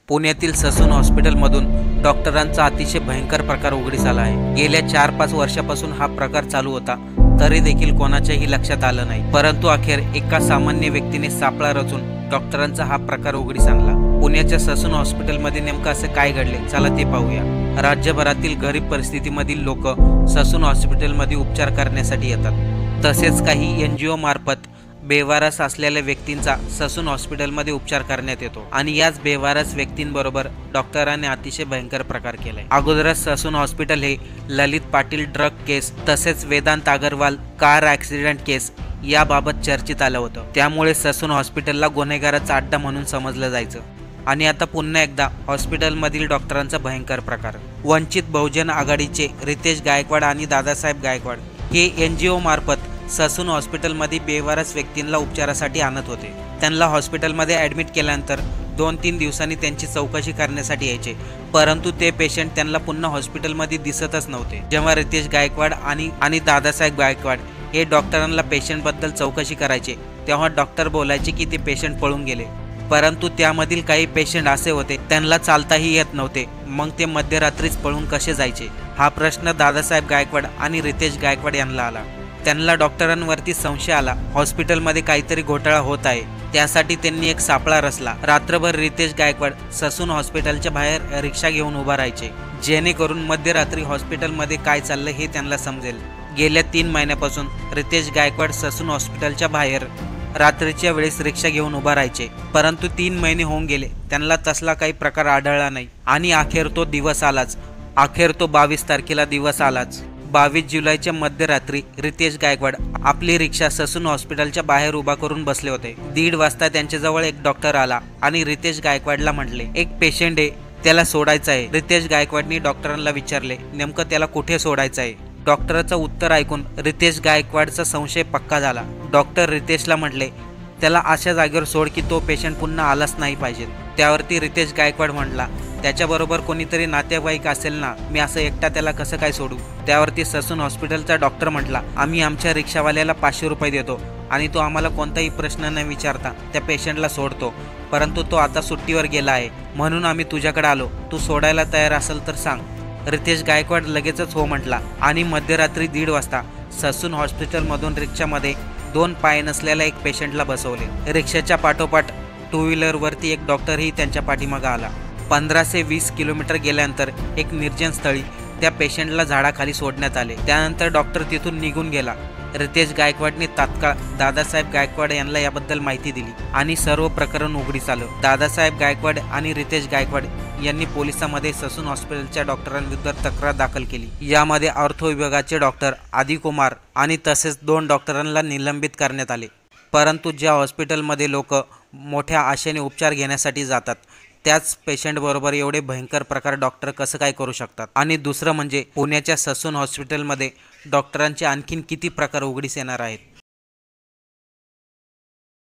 पुण्यातील ससून हॉस्पिटलमधून डॉक्टरांचा अतिशय भयंकर प्रकार उघडीस आला आहे। गेल्या 4-5 वर्षापासून हा प्रकार चालू होता, तरी देखील कोणाच्याही लक्षात आलं नाही। परंतु अखेर एका सामान्य व्यक्तीने सापळा रचून डॉक्टरांचा हा प्रकार उघडीस आणला। पुण्याच्या ससून हॉस्पिटलमध्ये नेमकं असं काय घडले, चला ते पाहूया। राज्यभरातील गरीब परिस्थितीमधील लोक ससून हॉस्पिटलमध्ये उपचार करण्यासाठी येतात। तसेच काही NGO मार्फत बेवारस असलेल्या व्यक्तींचा ससून हॉस्पिटलमध्ये उपचार करण्यात येतो आणि याच बेवारस व्यक्तींबरोबर डॉक्टरांनी अतिशय भयंकर प्रकार केलाय। अगोदरच ससून हॉस्पिटल हे ललित पाटील ड्रग केस तसेच वेदांत अग्रवाल कार ॲक्सिडेंट केस याबाबत चर्चेत आलं होतं। त्यामुळे ससून हॉस्पिटलला गुन्हेगाराचा अड्डा म्हणून समजलं जायचं। आणि आता पुन्हा एकदा हॉस्पिटलमधील डॉक्टरांचा भयंकर प्रकार। वंचित बहुजन आघाडीचे रितेश गायकवाड आणि दादासाहेब गायकवाड हे NGO मार्फत ससून हॉस्पिटलमध्ये बेवारस व्यक्तींना उपचारासाठी आणत होते। त्यांना हॉस्पिटलमध्ये ॲडमिट केल्यानंतर 2-3 दिवसांनी त्यांची चौकशी करण्यासाठी यायचे, परंतु ते पेशंट त्यांना पुन्हा हॉस्पिटलमध्ये दिसतच नव्हते। जेव्हा रितेश गायकवाड आणि दादासाहेब गायकवाड हे डॉक्टरांना पेशंटबद्दल चौकशी करायचे, तेव्हा डॉक्टर बोलायचे की ते पेशंट पळून गेले। परंतु त्यामधील काही पेशंट असे होते त्यांना चालताही येत नव्हते, मग ते मध्यरात्रीच पळून कसे जायचे, हा प्रश्न दादासाहेब गायकवाड आणि रितेश गायकवाड यांना आला। त्यांना डॉक्टरांवरती संशय आला, हॉस्पिटलमध्ये काहीतरी घोटाळा होत आहे। त्यासाठी त्यांनी एक सापळा रचला। रात्रभर रितेश गायकवाड ससून हॉस्पिटलच्या बाहेर रिक्षा घेऊन उभा राहायचे, जेणेकरून मध्यरात्री हॉस्पिटलमध्ये काय चाललं हे त्यांना समजेल। गेल्या 3 महिन्यापासून रितेश गायकवाड ससून हॉस्पिटलच्या बाहेर रात्रीच्या वेळेस रिक्षा घेऊन उभा राहायचे, परंतु 3 महिने होऊन गेले, त्यांना तसला काही प्रकार आढळला नाही। आणि अखेर तो दिवस आलाच, 22 तारखेला दिवस आलाच। 22 जुलैच्या मध्यरात्री रितेश गायकवाड आपली रिक्षा ससून हॉस्पिटलच्या बाहेर उभा करून बसले होते। 1:30 वाजता त्यांच्याजवळ एक डॉक्टर आला आणि रितेश गायकवाडला म्हटले, एक पेशंट आहे, त्याला सोडायचं आहे। रितेश गायकवाडनी डॉक्टरांना विचारले, नेमकं त्याला कुठे सोडायचं आहे? डॉक्टरचं उत्तर ऐकून रितेश गायकवाडचा संशय पक्का झाला। डॉक्टर रितेशला म्हटले, त्याला अशा जागेवर सोड की तो पेशंट पुन्हा आलाच नाही पाहिजे। त्यावरती रितेश गायकवाड म्हटला, त्याच्याबरोबर कोणीतरी नातेवाईक असेल ना, मी असं एकटा त्याला कसं काय सोडू? त्यावरती ससून हॉस्पिटलचा डॉक्टर म्हटला, आम्ही आमच्या रिक्षावाल्याला 500 रुपये देतो आणि तो आम्हाला कोणताही प्रश्न न विचारता त्या पेशंटला सोडतो, परंतु तो आता सुट्टीवर गेला आहे, म्हणून आम्ही तुझ्याकडे आलो, तू सोडायला तयार असेल तर सांग। रितेश गायकवाड लगेचच हो म्हटला आणि मध्यरात्री 1:30 वाजता ससून हॉस्पिटलमधून रिक्षामध्ये 2 पाय नसलेल्या एक पेशंटला बसवले। रिक्षाच्या पाठोपाठ 2 व्हीलरवरती एक डॉक्टरही त्यांच्या पाठीमागे आला। 15 ते 20 किलोमीटर गेल्यानंतर एक निर्जन स्थळी त्या पेशंटला झाडाखाली सोडण्यात आले। त्यानंतर डॉक्टर तिथून निघून गेला। रितेश गायकवाडने तात्काळ दादासाहेब गायकवाड यांना याबद्दल माहिती दिली आणि सर्व प्रकरण उघडीस आलं। दादासाहेब गायकवाड आणि रितेश गायकवाड यांनी पोलिसांमध्ये ससून हॉस्पिटलच्या डॉक्टरांविरुद्ध तक्रार दाखल केली। यामध्ये ऑर्थो विभागाचे डॉक्टर आदिकुमार आणि तसेच 2 डॉक्टरांना निलंबित करण्यात आले। परंतु ज्या हॉस्पिटलमध्ये लोक मोठ्या आशेने उपचार घेण्यासाठी जातात, त्याच पेशंटबरोबर एवढे भयंकर प्रकार डॉक्टर कसं काय करू शकतात? आणि दुसरं म्हणजे पुण्याच्या ससून हॉस्पिटलमध्ये डॉक्टरांचे आणखीन किती प्रकार उघडीस येणार आहेत?